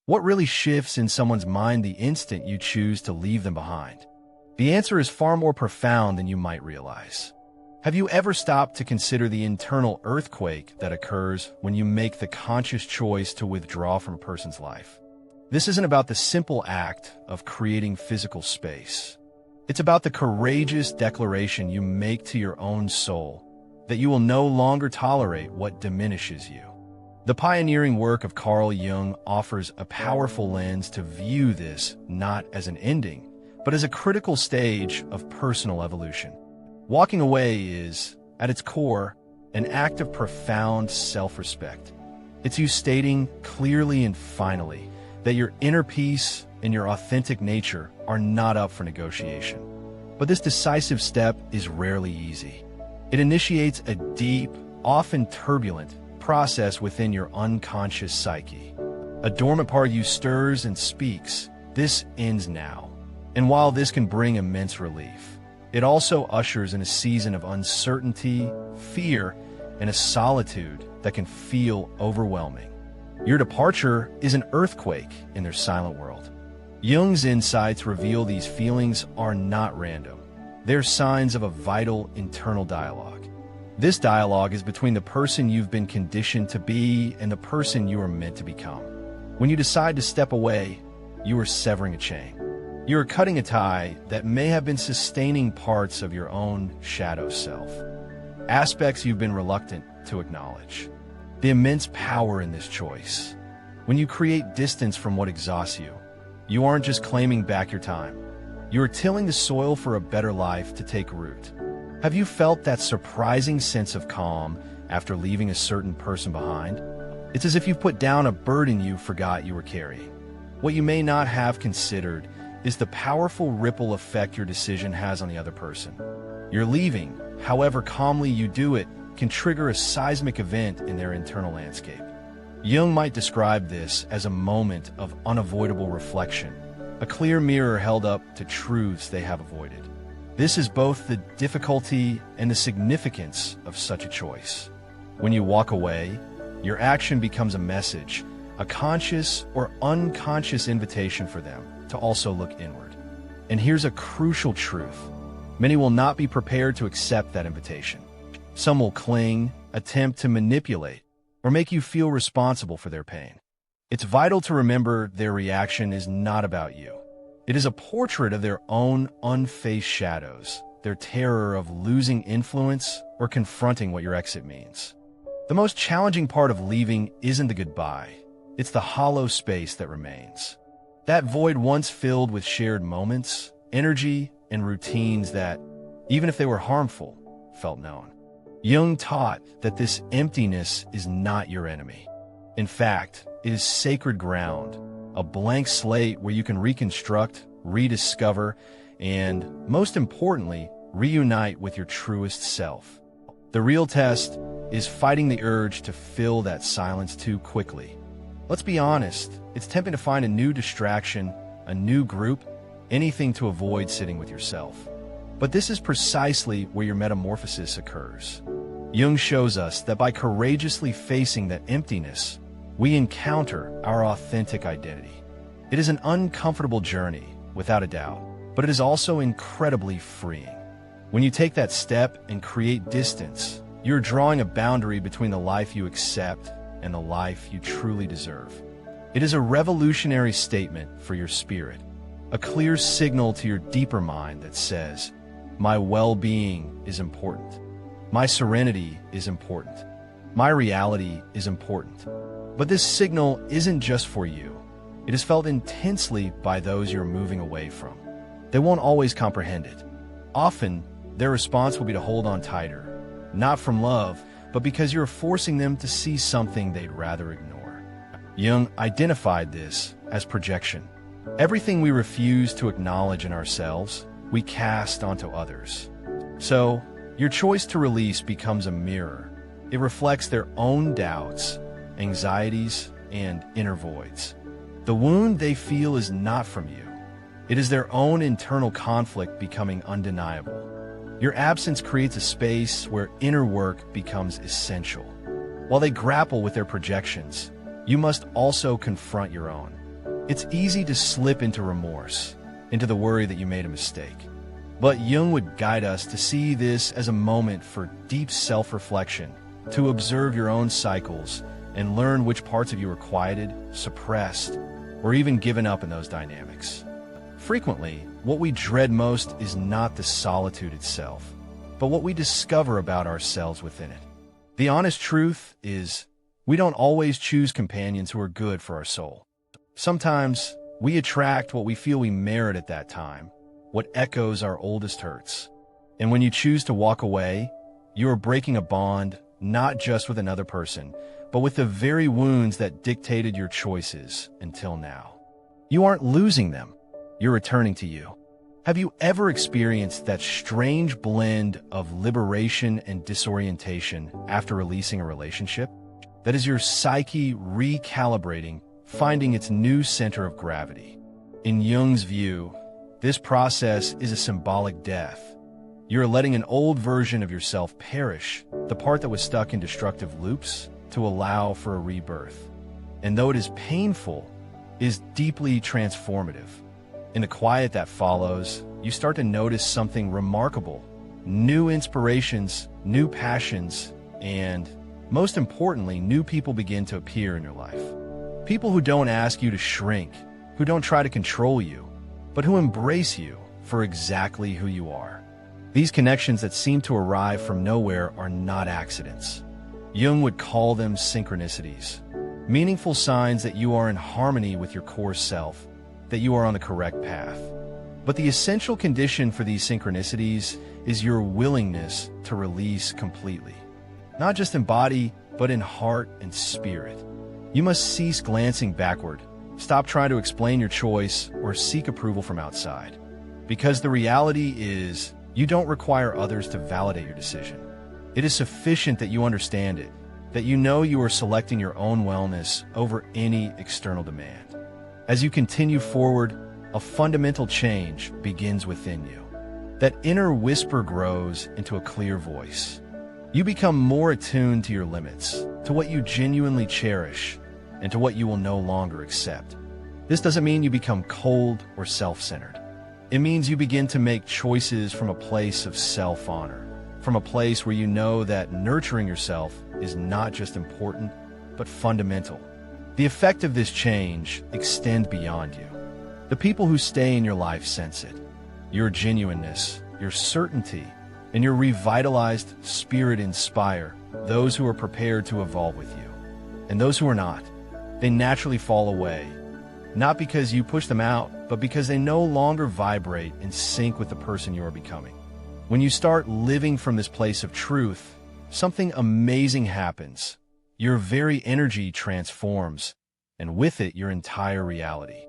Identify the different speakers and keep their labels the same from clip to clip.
Speaker 1: What really shifts in someone's mind the instant you choose to leave them behind? The answer is far more profound than you might realize. Have you ever stopped to consider the internal earthquake that occurs when you make the conscious choice to withdraw from a person's life? This isn't about the simple act of creating physical space. It's about the courageous declaration you make to your own soul that you will no longer tolerate what diminishes you. The pioneering work of Carl Jung offers a powerful lens to view this not as an ending, but as a critical stage of personal evolution. Walking away is, at its core, an act of profound self-respect. It's you stating clearly and finally that your inner peace and your authentic nature are not up for negotiation. But this decisive step is rarely easy. It initiates a deep, often turbulent, process within your unconscious psyche. A dormant part of you stirs and speaks, "This ends now." And while this can bring immense relief, it also ushers in a season of uncertainty, fear, and a solitude that can feel overwhelming. Your departure is an earthquake in their silent world. Jung's insights reveal these feelings are not random. They're signs of a vital internal dialogue. This dialogue is between the person you've been conditioned to be and the person you are meant to become. When you decide to step away, you are severing a chain. You are cutting a tie that may have been sustaining parts of your own shadow self, aspects you've been reluctant to acknowledge. The immense power in this choice. When you create distance from what exhausts you, you aren't just claiming back your time. You are tilling the soil for a better life to take root. Have you felt that surprising sense of calm after leaving a certain person behind? It's as if you've put down a burden you forgot you were carrying. What you may not have considered is the powerful ripple effect your decision has on the other person. Your leaving, however calmly you do it, can trigger a seismic event in their internal landscape. Jung might describe this as a moment of unavoidable reflection, a clear mirror held up to truths they have avoided. This is both the difficulty and the significance of such a choice. When you walk away, your action becomes a message, a conscious or unconscious invitation for them to also look inward. And here's a crucial truth. Many will not be prepared to accept that invitation. Some will cling, attempt to manipulate, or make you feel responsible for their pain. It's vital to remember their reaction is not about you. It is a portrait of their own unfaced shadows, their terror of losing influence or confronting what your exit means. The most challenging part of leaving isn't the goodbye. It's the hollow space that remains. That void once filled with shared moments, energy, and routines that, even if they were harmful, felt known. Jung taught that this emptiness is not your enemy. In fact, it is sacred ground, a blank slate where you can reconstruct, rediscover, and, most importantly, reunite with your truest self. The real test is fighting the urge to fill that silence too quickly. Let's be honest, it's tempting to find a new distraction, a new group, anything to avoid sitting with yourself. But this is precisely where your metamorphosis occurs. Jung shows us that by courageously facing that emptiness, we encounter our authentic identity. It is an uncomfortable journey, without a doubt, but it is also incredibly freeing. When you take that step and create distance, you're drawing a boundary between the life you accept and the life you truly deserve. It is a revolutionary statement for your spirit, a clear signal to your deeper mind that says, my well-being is important. My serenity is important. My reality is important. But this signal isn't just for you. It is felt intensely by those you're moving away from. They won't always comprehend it. Often, their response will be to hold on tighter, not from love, but because you're forcing them to see something they'd rather ignore. Jung identified this as projection. Everything we refuse to acknowledge in ourselves, we cast onto others. So, your choice to release becomes a mirror. It reflects their own doubts, anxieties, and inner voids. The wound they feel is not from you. It is their own internal conflict becoming undeniable. Your absence creates a space where inner work becomes essential. While they grapple with their projections, you must also confront your own. It's easy to slip into remorse, into the worry that you made a mistake. But Jung would guide us to see this as a moment for deep self-reflection, to observe your own cycles and learn which parts of you are quieted, suppressed, or even given up in those dynamics. Frequently, what we dread most is not the solitude itself, but what we discover about ourselves within it. The honest truth is, we don't always choose companions who are good for our soul. Sometimes, we attract what we feel we merit at that time, what echoes our oldest hurts. And when you choose to walk away, you are breaking a bond not just with another person, but with the very wounds that dictated your choices until now. You aren't losing them, you're returning to you. Have you ever experienced that strange blend of liberation and disorientation after releasing a relationship? That is your psyche recalibrating, finding its new center of gravity. In Jung's view, this process is a symbolic death. You're letting an old version of yourself perish, the part that was stuck in destructive loops, to allow for a rebirth. And though it is painful, it is deeply transformative. In the quiet that follows, you start to notice something remarkable. New inspirations, new passions, and, most importantly, new people begin to appear in your life. People who don't ask you to shrink, who don't try to control you, but who embrace you for exactly who you are. These connections that seem to arrive from nowhere are not accidents. Jung would call them synchronicities, meaningful signs that you are in harmony with your core self, that you are on the correct path. But the essential condition for these synchronicities is your willingness to release completely. Not just in body, but in heart and spirit. You must cease glancing backward, stop trying to explain your choice or seek approval from outside. Because the reality is, you don't require others to validate your decision. It is sufficient that you understand it, that you know you are selecting your own wellness over any external demand. As you continue forward, a fundamental change begins within you. That inner whisper grows into a clear voice. You become more attuned to your limits, to what you genuinely cherish, and to what you will no longer accept. This doesn't mean you become cold or self-centered. It means you begin to make choices from a place of self-honor, from a place where you know that nurturing yourself is not just important, but fundamental. The effect of this change extends beyond you. The people who stay in your life sense it. Your genuineness, your certainty, and your revitalized spirit inspire those who are prepared to evolve with you. And those who are not, they naturally fall away, not because you push them out, but because they no longer vibrate in sync with the person you are becoming. When you start living from this place of truth, something amazing happens. Your very energy transforms, and with it, your entire reality.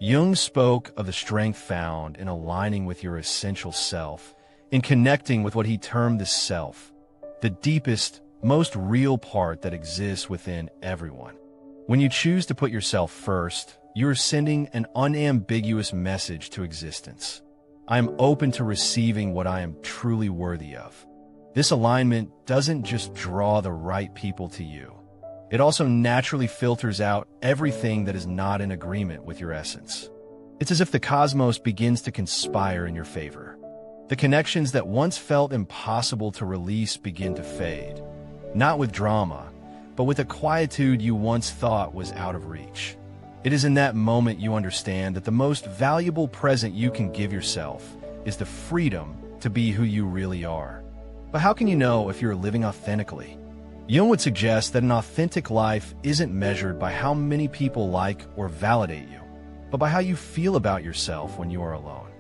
Speaker 1: Jung spoke of the strength found in aligning with your essential self, in connecting with what he termed the self, the deepest, most real part that exists within everyone. When you choose to put yourself first, you are sending an unambiguous message to existence. I am open to receiving what I am truly worthy of. This alignment doesn't just draw the right people to you. It also naturally filters out everything that is not in agreement with your essence. It's as if the cosmos begins to conspire in your favor. The connections that once felt impossible to release begin to fade, not with drama, but with a quietude you once thought was out of reach. It is in that moment you understand that the most valuable present you can give yourself is the freedom to be who you really are. But how can you know if you're living authentically? Jung would suggest that an authentic life isn't measured by how many people like or validate you, but by how you feel about yourself when you are alone.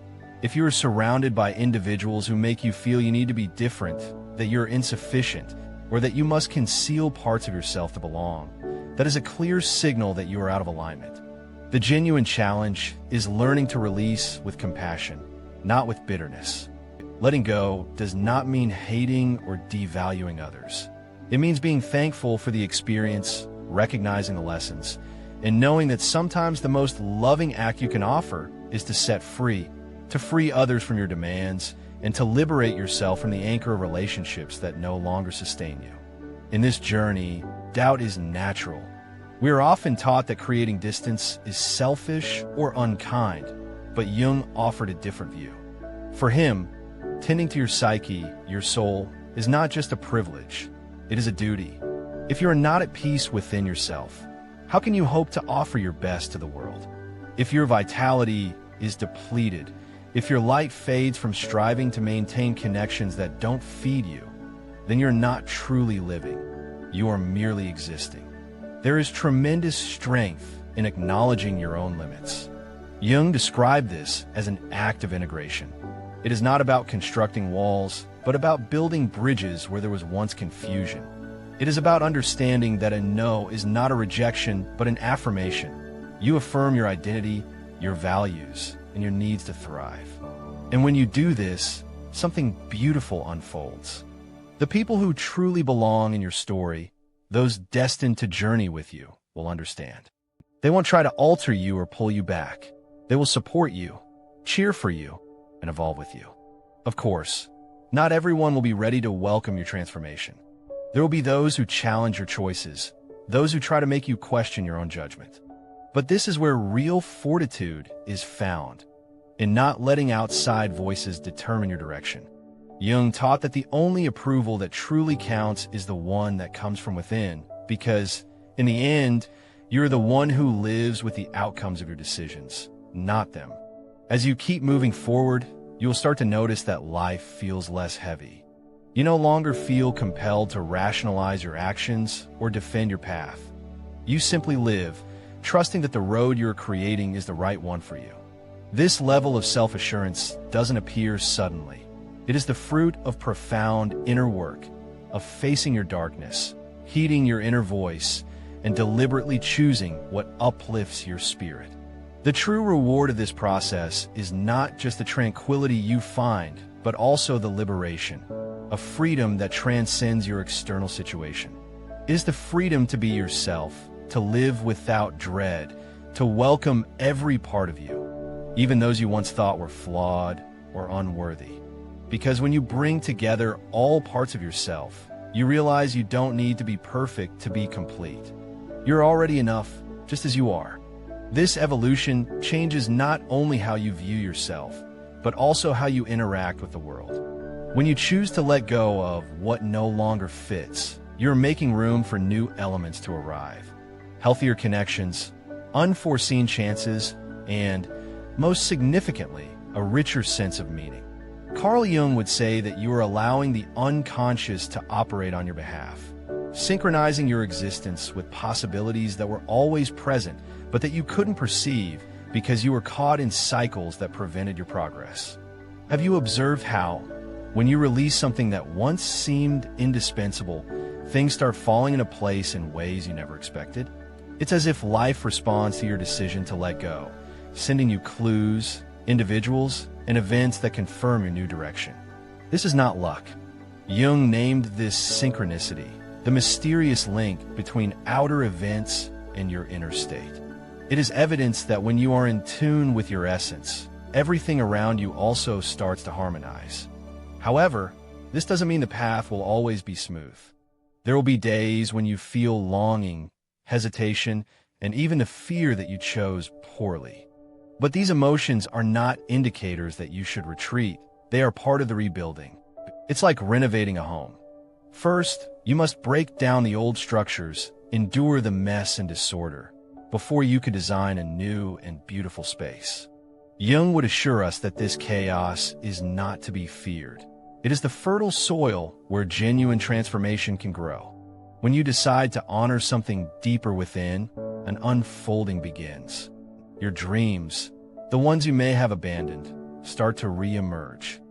Speaker 1: If you are surrounded by individuals who make you feel you need to be different, that you're insufficient, or that you must conceal parts of yourself to belong, that is a clear signal that you are out of alignment. The genuine challenge is learning to release with compassion, not with bitterness. Letting go does not mean hating or devaluing others. It means being thankful for the experience, recognizing the lessons, and knowing that sometimes the most loving act you can offer is to set free, to free others from your demands, and to liberate yourself from the anchor of relationships that no longer sustain you. In this journey, doubt is natural. We are often taught that creating distance is selfish or unkind, but Jung offered a different view. For him, tending to your psyche, your soul, is not just a privilege, it is a duty. If you are not at peace within yourself, how can you hope to offer your best to the world? If your vitality is depleted, if your light fades from striving to maintain connections that don't feed you, then you're not truly living. You are merely existing. There is tremendous strength in acknowledging your own limits. Jung described this as an act of integration. It is not about constructing walls, but about building bridges where there was once confusion. It is about understanding that a no is not a rejection, but an affirmation. You affirm your identity, your values, and your needs to thrive. And when you do this, something beautiful unfolds. The people who truly belong in your story, those destined to journey with you, will understand. They won't try to alter you or pull you back. They will support you, cheer for you, and evolve with you. Of course, not everyone will be ready to welcome your transformation. There will be those who challenge your choices, those who try to make you question your own judgment. But this is where real fortitude is found, in not letting outside voices determine your direction. Jung taught that the only approval that truly counts is the one that comes from within, because, in the end, you're the one who lives with the outcomes of your decisions, not them. As you keep moving forward, you'll start to notice that life feels less heavy. You no longer feel compelled to rationalize your actions or defend your path. You simply live, trusting that the road you're creating is the right one for you. This level of self-assurance doesn't appear suddenly. It is the fruit of profound inner work, of facing your darkness, heeding your inner voice, and deliberately choosing what uplifts your spirit. The true reward of this process is not just the tranquility you find, but also the liberation, a freedom that transcends your external situation. It is the freedom to be yourself, to live without dread, to welcome every part of you, even those you once thought were flawed or unworthy. Because when you bring together all parts of yourself, you realize you don't need to be perfect to be complete. You're already enough, just as you are. This evolution changes not only how you view yourself, but also how you interact with the world. When you choose to let go of what no longer fits, you're making room for new elements to arrive. Healthier connections, unforeseen chances, and, most significantly, a richer sense of meaning. Carl Jung would say that you are allowing the unconscious to operate on your behalf, synchronizing your existence with possibilities that were always present, but that you couldn't perceive because you were caught in cycles that prevented your progress. Have you observed how, when you release something that once seemed indispensable, things start falling into place in ways you never expected? It's as if life responds to your decision to let go, sending you clues, individuals, and events that confirm your new direction. This is not luck. Jung named this synchronicity, the mysterious link between outer events and your inner state. It is evidence that when you are in tune with your essence, everything around you also starts to harmonize. However, this doesn't mean the path will always be smooth. There will be days when you feel longing, hesitation, and even the fear that you chose poorly. But these emotions are not indicators that you should retreat. They are part of the rebuilding. It's like renovating a home. First, you must break down the old structures, endure the mess and disorder, before you could design a new and beautiful space. Jung would assure us that this chaos is not to be feared. It is the fertile soil where genuine transformation can grow. When you decide to honor something deeper within, an unfolding begins. Your dreams, the ones you may have abandoned, start to re-emerge.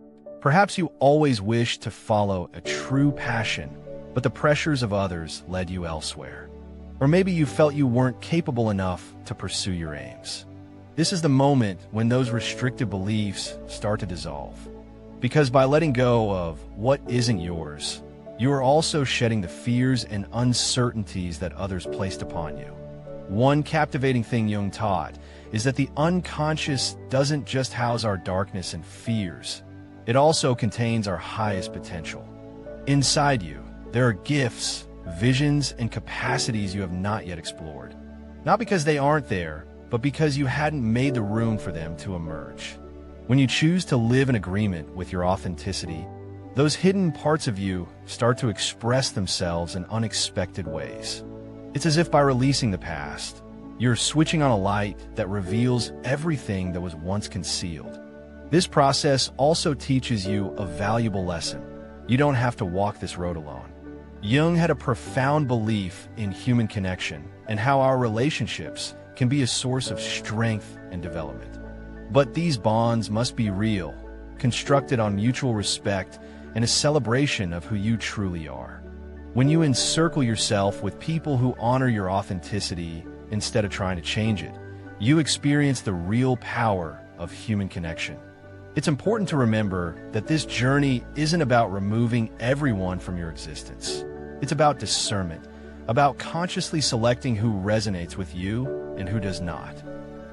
Speaker 1: Perhaps you always wished to follow a true passion, but the pressures of others led you elsewhere. Or maybe you felt you weren't capable enough to pursue your aims. This is the moment when those restrictive beliefs start to dissolve. Because by letting go of what isn't yours, you are also shedding the fears and uncertainties that others placed upon you. One captivating thing Jung taught is that the unconscious doesn't just house our darkness and fears. It also contains our highest potential. Inside you, there are gifts, visions, and capacities you have not yet explored. Not because they aren't there, but because you hadn't made the room for them to emerge. When you choose to live in agreement with your authenticity, those hidden parts of you start to express themselves in unexpected ways. It's as if by releasing the past, you're switching on a light that reveals everything that was once concealed. This process also teaches you a valuable lesson. You don't have to walk this road alone. Jung had a profound belief in human connection and how our relationships can be a source of strength and development. But these bonds must be real, constructed on mutual respect and a celebration of who you truly are. When you encircle yourself with people who honor your authenticity instead of trying to change it, you experience the real power of human connection. It's important to remember that this journey isn't about removing everyone from your existence. It's about discernment, about consciously selecting who resonates with you and who does not.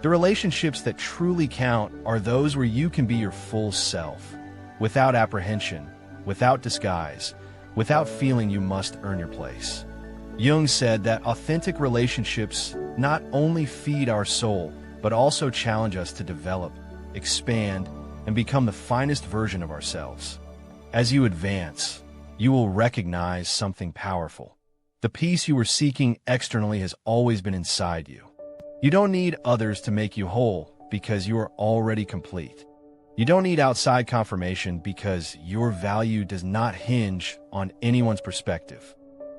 Speaker 1: The relationships that truly count are those where you can be your full self, without apprehension, without disguise, without feeling you must earn your place. Jung said that authentic relationships not only feed our soul, but also challenge us to develop, expand, and become the finest version of ourselves. As you advance, you will recognize something powerful. The peace you were seeking externally has always been inside you. You don't need others to make you whole because you are already complete. You don't need outside confirmation because your value does not hinge on anyone's perspective.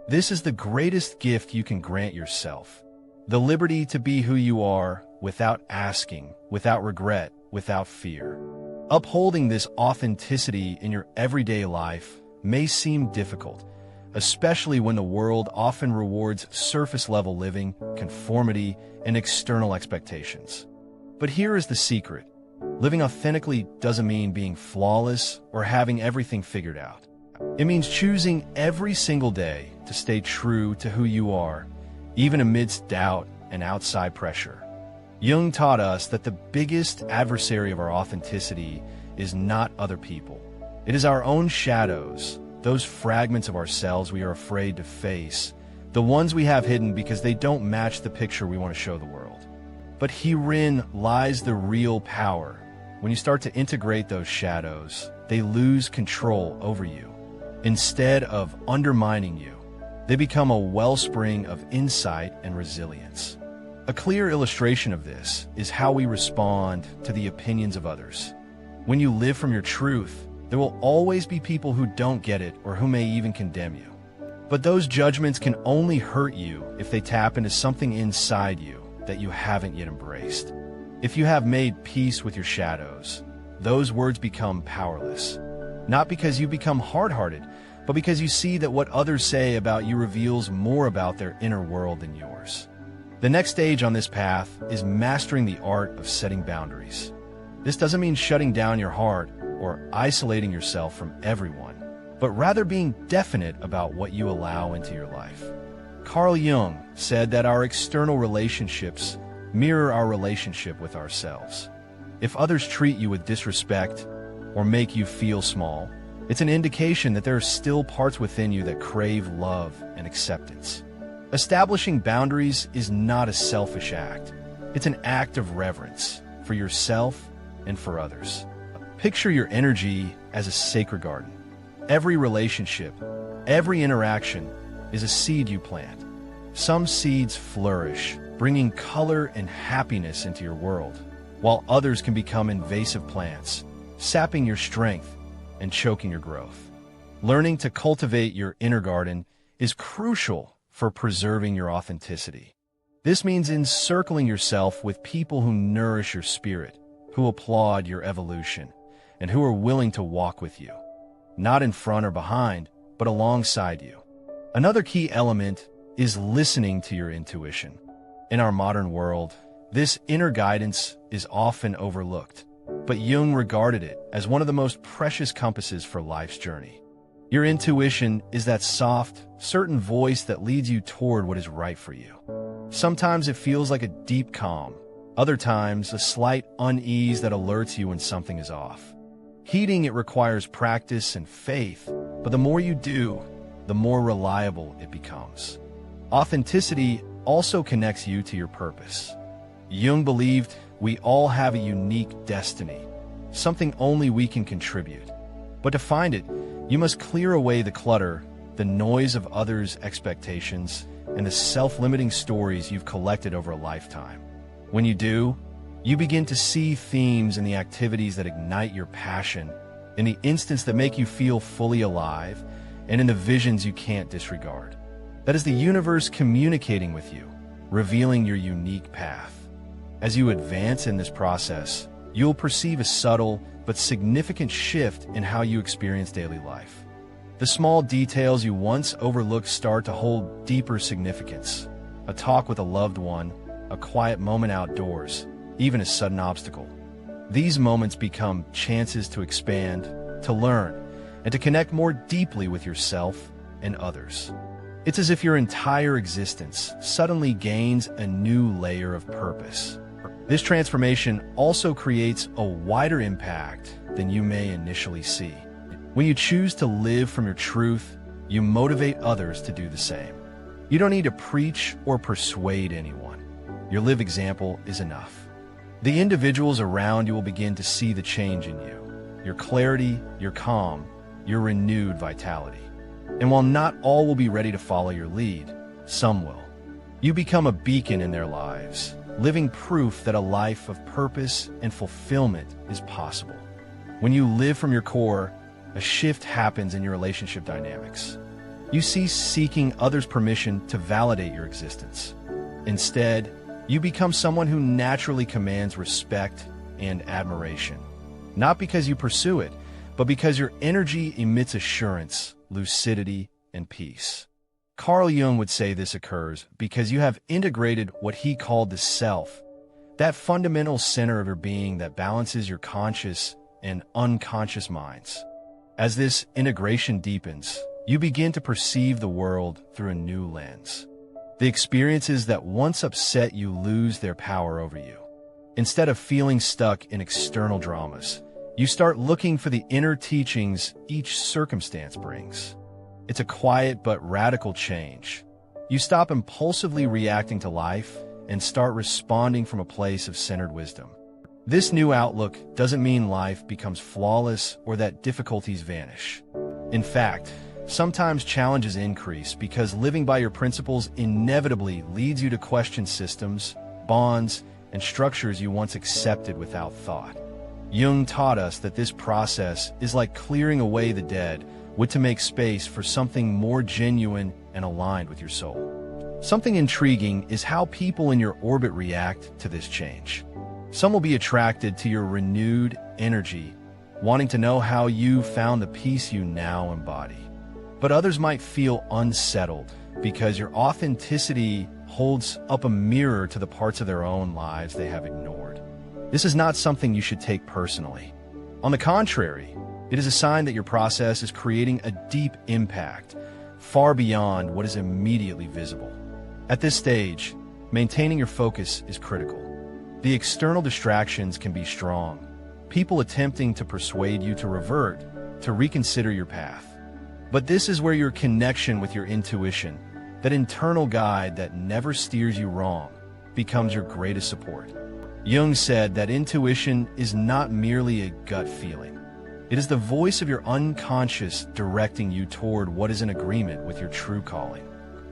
Speaker 1: This is the greatest gift you can grant yourself. The liberty to be who you are without asking, without regret, without fear. Upholding this authenticity in your everyday life may seem difficult, especially when the world often rewards surface-level living, conformity, and external expectations. But here is the secret. Living authentically doesn't mean being flawless or having everything figured out. It means choosing every single day to stay true to who you are, even amidst doubt and outside pressure. Jung taught us that the biggest adversary of our authenticity is not other people. It is our own shadows, those fragments of ourselves we are afraid to face, the ones we have hidden because they don't match the picture we want to show the world. But herein lies the real power. When you start to integrate those shadows, they lose control over you. Instead of undermining you, they become a wellspring of insight and resilience. A clear illustration of this is how we respond to the opinions of others. When you live from your truth, there will always be people who don't get it or who may even condemn you. But those judgments can only hurt you if they tap into something inside you that you haven't yet embraced. If you have made peace with your shadows, those words become powerless. Not because you become hard-hearted, but because you see that what others say about you reveals more about their inner world than yours. The next stage on this path is mastering the art of setting boundaries. This doesn't mean shutting down your heart or isolating yourself from everyone, but rather being definite about what you allow into your life. Carl Jung said that our external relationships mirror our relationship with ourselves. If others treat you with disrespect or make you feel small, it's an indication that there are still parts within you that crave love and acceptance. Establishing boundaries is not a selfish act. It's an act of reverence for yourself and for others. Picture your energy as a sacred garden. Every relationship, every interaction is a seed you plant. Some seeds flourish, bringing color and happiness into your world, while others can become invasive plants, sapping your strength and choking your growth. Learning to cultivate your inner garden is crucial for preserving your authenticity. This means encircling yourself with people who nourish your spirit, who applaud your evolution, and who are willing to walk with you, not in front or behind, but alongside you. Another key element is listening to your intuition. In our modern world, this inner guidance is often overlooked, but Jung regarded it as one of the most precious compasses for life's journey. Your intuition is that soft, certain voice that leads you toward what is right for you. Sometimes it feels like a deep calm, other times a slight unease that alerts you when something is off. Heeding it requires practice and faith, but the more you do, the more reliable it becomes. Authenticity also connects you to your purpose. Jung believed we all have a unique destiny, something only we can contribute. But to find it, you must clear away the clutter, the noise of others' expectations, and the self-limiting stories you've collected over a lifetime. When you do, you begin to see themes in the activities that ignite your passion, in the instants that make you feel fully alive, and in the visions you can't disregard. That is the universe communicating with you, revealing your unique path. As you advance in this process, you'll perceive a subtle but significant shift in how you experience daily life. The small details you once overlooked start to hold deeper significance. A talk with a loved one, a quiet moment outdoors, even a sudden obstacle. These moments become chances to expand, to learn, and to connect more deeply with yourself and others. It's as if your entire existence suddenly gains a new layer of purpose. This transformation also creates a wider impact than you may initially see. When you choose to live from your truth, you motivate others to do the same. You don't need to preach or persuade anyone. Your live example is enough. The individuals around you will begin to see the change in you, your clarity, your calm, your renewed vitality. And while not all will be ready to follow your lead, some will. You become a beacon in their lives, living proof that a life of purpose and fulfillment is possible. When you live from your core, a shift happens in your relationship dynamics. You cease seeking others' permission to validate your existence. Instead, you become someone who naturally commands respect and admiration. Not because you pursue it, but because your energy emits assurance, lucidity, and peace. Carl Jung would say this occurs because you have integrated what he called the self, that fundamental center of your being that balances your conscious and unconscious minds. As this integration deepens, you begin to perceive the world through a new lens. The experiences that once upset you lose their power over you. Instead of feeling stuck in external dramas, you start looking for the inner teachings each circumstance brings. It's a quiet but radical change. You stop impulsively reacting to life and start responding from a place of centered wisdom. This new outlook doesn't mean life becomes flawless or that difficulties vanish. In fact, sometimes challenges increase because living by your principles inevitably leads you to question systems, bonds, and structures you once accepted without thought. Jung taught us that this process is like clearing away the dead wood to make space for something more genuine and aligned with your soul. Something intriguing is how people in your orbit react to this change. Some will be attracted to your renewed energy, wanting to know how you found the peace you now embody. But others might feel unsettled because your authenticity holds up a mirror to the parts of their own lives they have ignored. This is not something you should take personally. On the contrary, it is a sign that your process is creating a deep impact, far beyond what is immediately visible. At this stage, maintaining your focus is critical. The external distractions can be strong, people attempting to persuade you to revert, to reconsider your path. But this is where your connection with your intuition, that internal guide that never steers you wrong, becomes your greatest support. Jung said that intuition is not merely a gut feeling. It is the voice of your unconscious directing you toward what is in agreement with your true calling.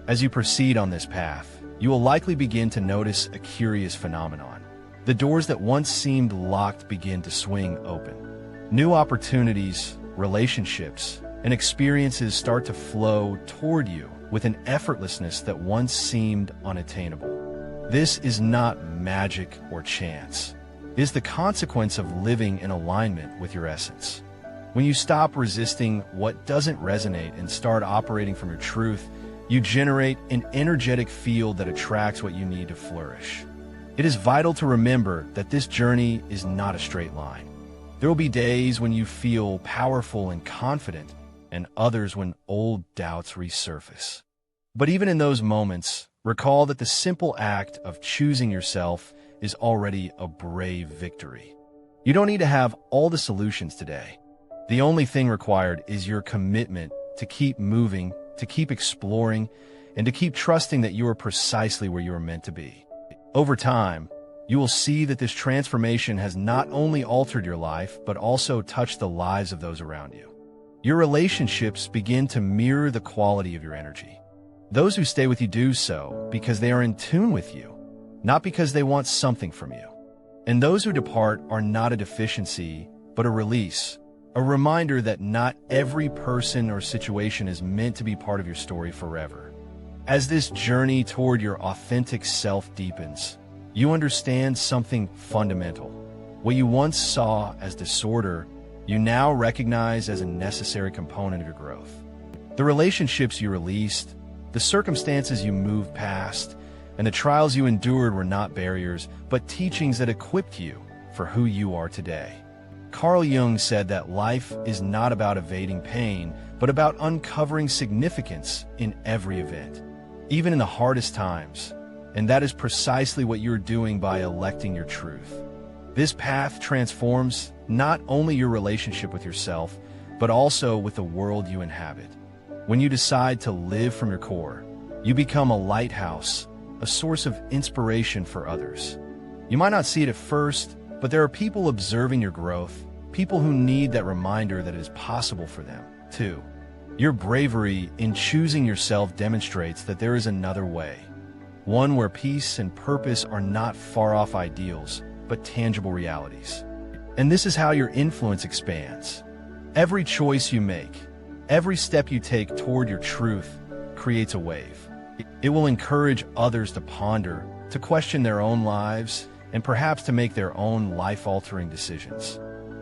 Speaker 1: As you proceed on this path, you will likely begin to notice a curious phenomenon. The doors that once seemed locked begin to swing open. New opportunities, relationships, and experiences start to flow toward you with an effortlessness that once seemed unattainable. This is not magic or chance. It is the consequence of living in alignment with your essence. When you stop resisting what doesn't resonate and start operating from your truth, you generate an energetic field that attracts what you need to flourish. It is vital to remember that this journey is not a straight line. There will be days when you feel powerful and confident, and others when old doubts resurface. But even in those moments, recall that the simple act of choosing yourself is already a brave victory. You don't need to have all the solutions today. The only thing required is your commitment to keep moving to keep exploring, and to keep trusting that you are precisely where you are meant to be. Over time, you will see that this transformation has not only altered your life, but also touched the lives of those around you. Your relationships begin to mirror the quality of your energy. Those who stay with you do so because they are in tune with you, not because they want something from you. And those who depart are not a deficiency, but a release, a reminder that not every person or situation is meant to be part of your story forever. As this journey toward your authentic self deepens, you understand something fundamental. What you once saw as disorder, you now recognize as a necessary component of your growth. The relationships you released, the circumstances you moved past, and the trials you endured were not barriers, but teachings that equipped you for who you are today. Carl Jung said that life is not about evading pain, but about uncovering significance in every event, even in the hardest times. And that is precisely what you're doing by electing your truth. This path transforms not only your relationship with yourself, but also with the world you inhabit. When you decide to live from your core, you become a lighthouse, a source of inspiration for others. You might not see it at first, but there are people observing your growth, people who need that reminder that it is possible for them, too. Your bravery in choosing yourself demonstrates that there is another way, one where peace and purpose are not far-off ideals, but tangible realities. And this is how your influence expands. Every choice you make, every step you take toward your truth creates a wave. It will encourage others to ponder, to question their own lives, and perhaps to make their own life-altering decisions.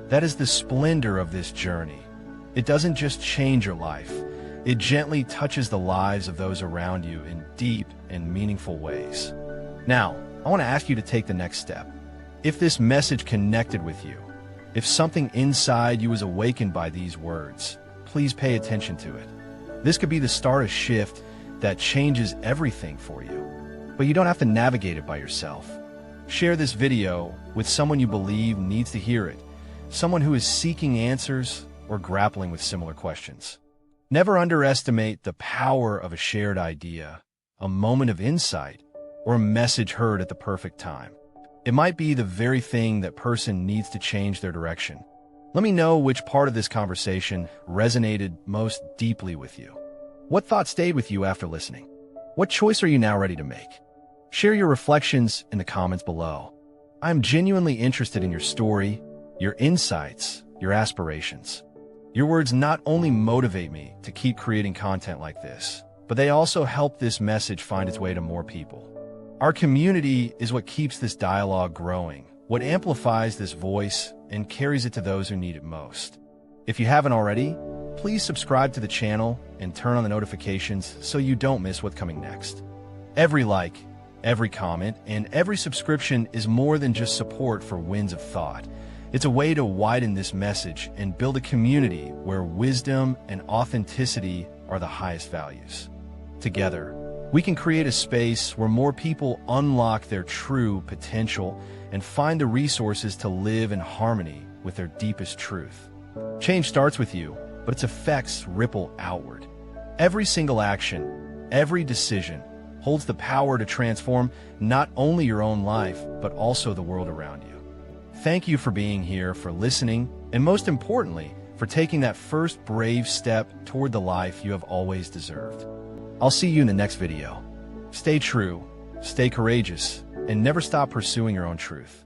Speaker 1: That is the splendor of this journey. It doesn't just change your life, it gently touches the lives of those around you in deep and meaningful ways. Now, I want to ask you to take the next step. If this message connected with you, if something inside you was awakened by these words, please pay attention to it. This could be the start of a shift that changes everything for you. But you don't have to navigate it by yourself. Share this video with someone you believe needs to hear it, someone who is seeking answers or grappling with similar questions. Never underestimate the power of a shared idea, a moment of insight, or a message heard at the perfect time. It might be the very thing that person needs to change their direction. Let me know which part of this conversation resonated most deeply with you. What thought stayed with you after listening? What choice are you now ready to make? Share your reflections in the comments below. I'm genuinely interested in your story, your insights, your aspirations. Your words not only motivate me to keep creating content like this, but they also help this message find its way to more people. Our community is what keeps this dialogue growing, what amplifies this voice and carries it to those who need it most. If you haven't already, please subscribe to the channel and turn on the notifications so you don't miss what's coming next. Every like, every comment, and every subscription is more than just support for Winds of Thought. It's a way to widen this message and build a community where wisdom and authenticity are the highest values. Together, we can create a space where more people unlock their true potential and find the resources to live in harmony with their deepest truth. Change starts with you, but its effects ripple outward. Every single action, every decision, holds the power to transform not only your own life, but also the world around you. Thank you for being here, for listening, and most importantly, for taking that first brave step toward the life you have always deserved. I'll see you in the next video. Stay true, stay courageous, and never stop pursuing your own truth.